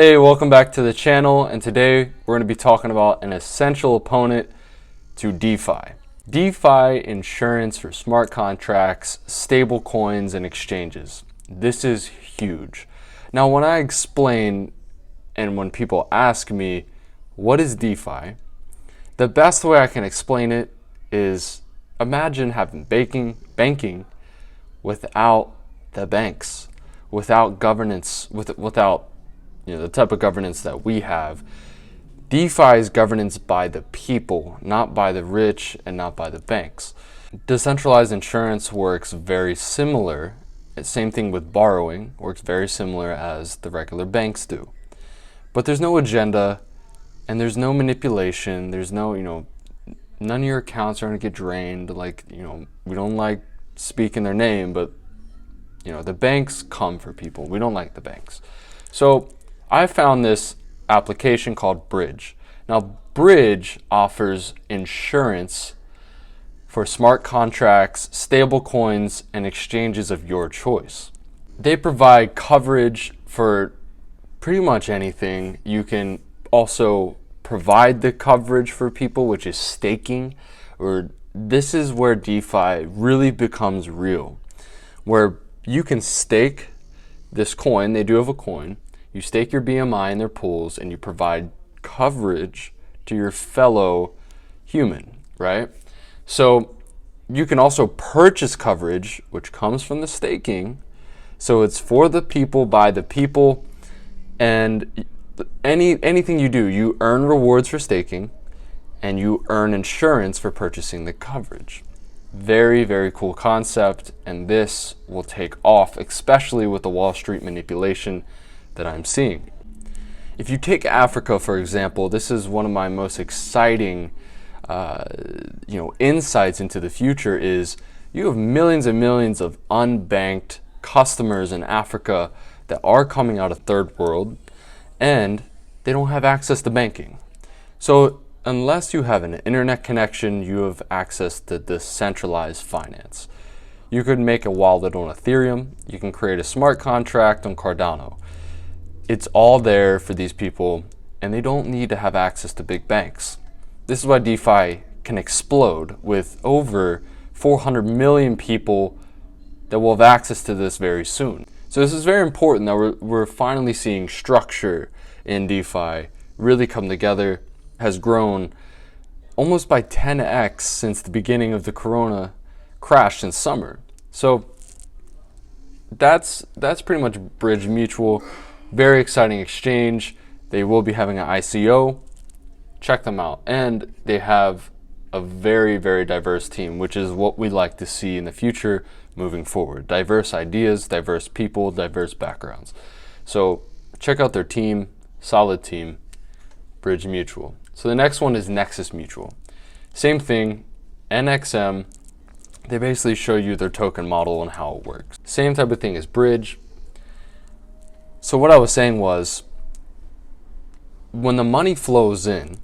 Hey, welcome back to the channel, and today we're going to be talking about an essential opponent to DeFi. DeFi insurance for smart contracts, stable coins, and exchanges. This is huge. Now, when I explain and when people ask me, what is DeFi? The best way I can explain it is imagine having banking without the banks, without governance, without the type of governance that we have. DeFi is governance by the people, not by the rich and not by the banks. Decentralized insurance works very similar. Same thing with borrowing, works very similar as the regular banks do. But there's no agenda and there's no manipulation. There's no, none of your accounts are going to get drained. We don't like speaking their name, but the banks come for people. We don't like the banks. So I found this application called Bridge. Now, Bridge offers insurance for smart contracts, stable coins, and exchanges of your choice. They provide coverage for pretty much anything. You can also provide the coverage for people, which is staking, or this is where DeFi really becomes real, where you can stake this coin. They do have a coin. You stake your BMI in their pools and you provide coverage to your fellow human, right? So you can also purchase coverage, which comes from the staking. So it's for the people, by the people, and anything you do, you earn rewards for staking and you earn insurance for purchasing the coverage. Very, very cool concept, and this will take off, especially with the Wall Street manipulation that I'm seeing. If you take Africa, for example, this is one of my most exciting insights into the future. Is you have millions and millions of unbanked customers in Africa that are coming out of third world, and they don't have access to banking. So unless you have an internet connection, you have access to decentralized finance. You could make a wallet on Ethereum. You can create a smart contract on Cardano. It's all there for these people, and they don't need to have access to big banks. This is why DeFi can explode with over 400 million people that will have access to this very soon. So this is very important that we're finally seeing structure in DeFi really come together. Has grown almost by 10x since the beginning of the Corona crash in summer. So that's pretty much Bridge Mutual. Very exciting exchange. They will be having an ICO. Check them out. And they have a very, very diverse team, which is what we like to see in the future moving forward. Diverse ideas, diverse people, diverse backgrounds. So check out their team, solid team, Bridge Mutual. So the next one is Nexus Mutual. Same thing, NXM. They basically show you their token model and how it works. Same type of thing as Bridge. So what I was saying was, when the money flows in,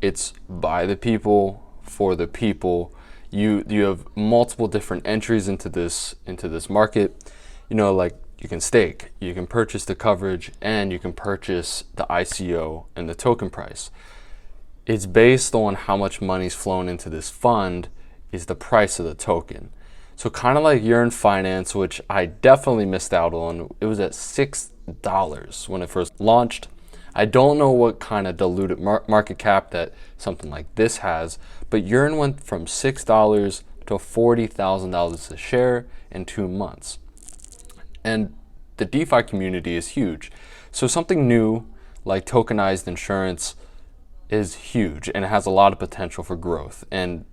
it's by the people, for the people. You have multiple different entries into this market. You can stake, you can purchase the coverage, and you can purchase the ICO and the token price. It's based on how much money's flown into this fund is the price of the token. So kind of like Yearn Finance, which I definitely missed out on. It was at $6 when it first launched. I don't know what kind of diluted market cap that something like this has, but Yearn went from $6 to $40,000 a share in 2 months. And the DeFi community is huge. So something new like tokenized insurance is huge and it has a lot of potential for growth. And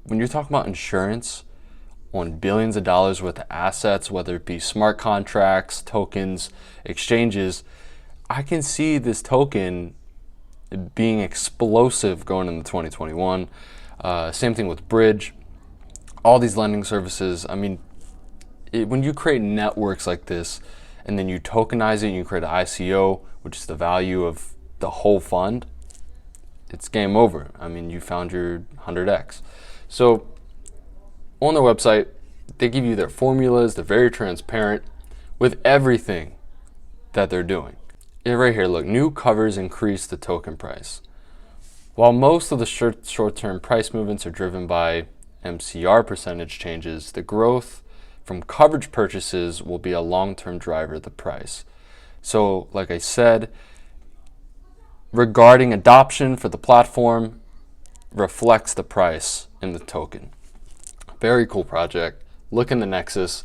when you're talking about insurance on billions of dollars worth of assets, whether it be smart contracts, tokens, exchanges, I can see this token being explosive going into 2021. Same thing with Bridge, all these lending services. I mean, when you create networks like this and then you tokenize it and you create an ICO, which is the value of the whole fund, it's game over. I mean, you found your 100x. So on their website, they give you their formulas. They're very transparent with everything that they're doing. Yeah, right here, look, new covers increase the token price. While most of the short-term price movements are driven by MCR percentage changes, the growth from coverage purchases will be a long-term driver of the price. So, like I said, regarding adoption for the platform reflects the price in the token. Very cool project. Look in the Nexus.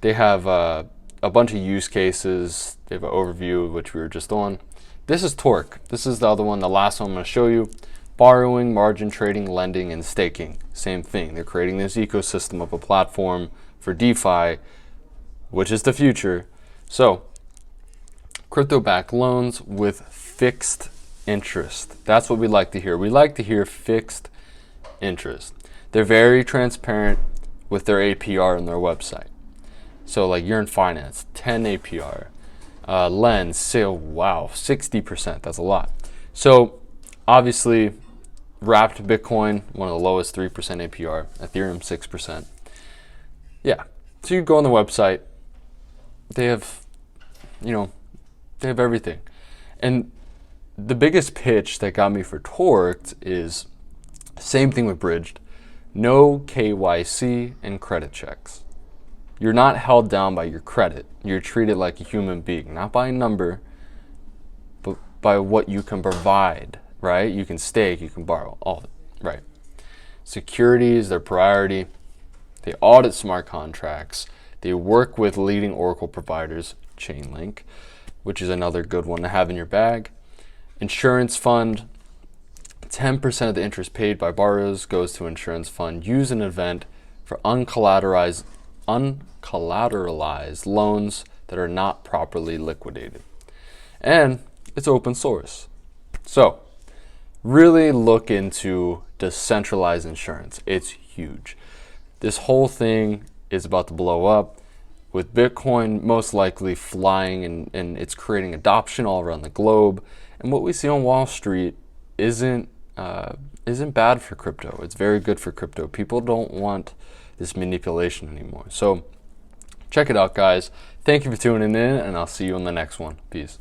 They have a bunch of use cases. They have an overview, which we were just on. This is Torque. This is the other one, the last one I'm going to show you. Borrowing, margin trading, lending, and staking. Same thing. They're creating this ecosystem of a platform for DeFi, which is the future. So, crypto-backed loans with fixed interest. That's what we like to hear. We like to hear fixed interest. They're very transparent with their APR on their website. So like you're in finance, 10 APR. Lens, sale, wow, 60%. That's a lot. So obviously, wrapped Bitcoin, one of the lowest 3% APR. Ethereum, 6%. Yeah. So you go on the website. They have, they have everything. And the biggest pitch that got me for Torqued is same thing with Bridged. No KYC and credit checks. You're not held down by your credit. You're treated like a human being, not by a number, but by what you can provide, right? You can stake, you can borrow, all of it, right? Security is their priority. They audit smart contracts. They work with leading Oracle providers, Chainlink, which is another good one to have in your bag. Insurance fund, 10% of the interest paid by borrowers goes to insurance fund used in an event for uncollateralized loans that are not properly liquidated. And it's open source. So really look into decentralized insurance. It's huge. This whole thing is about to blow up with Bitcoin most likely flying, and it's creating adoption all around the globe. And what we see on Wall Street isn't bad for crypto. It's very good for crypto. People don't want this manipulation anymore. So check it out, guys. Thank you for tuning in, and I'll see you on the next one. Peace.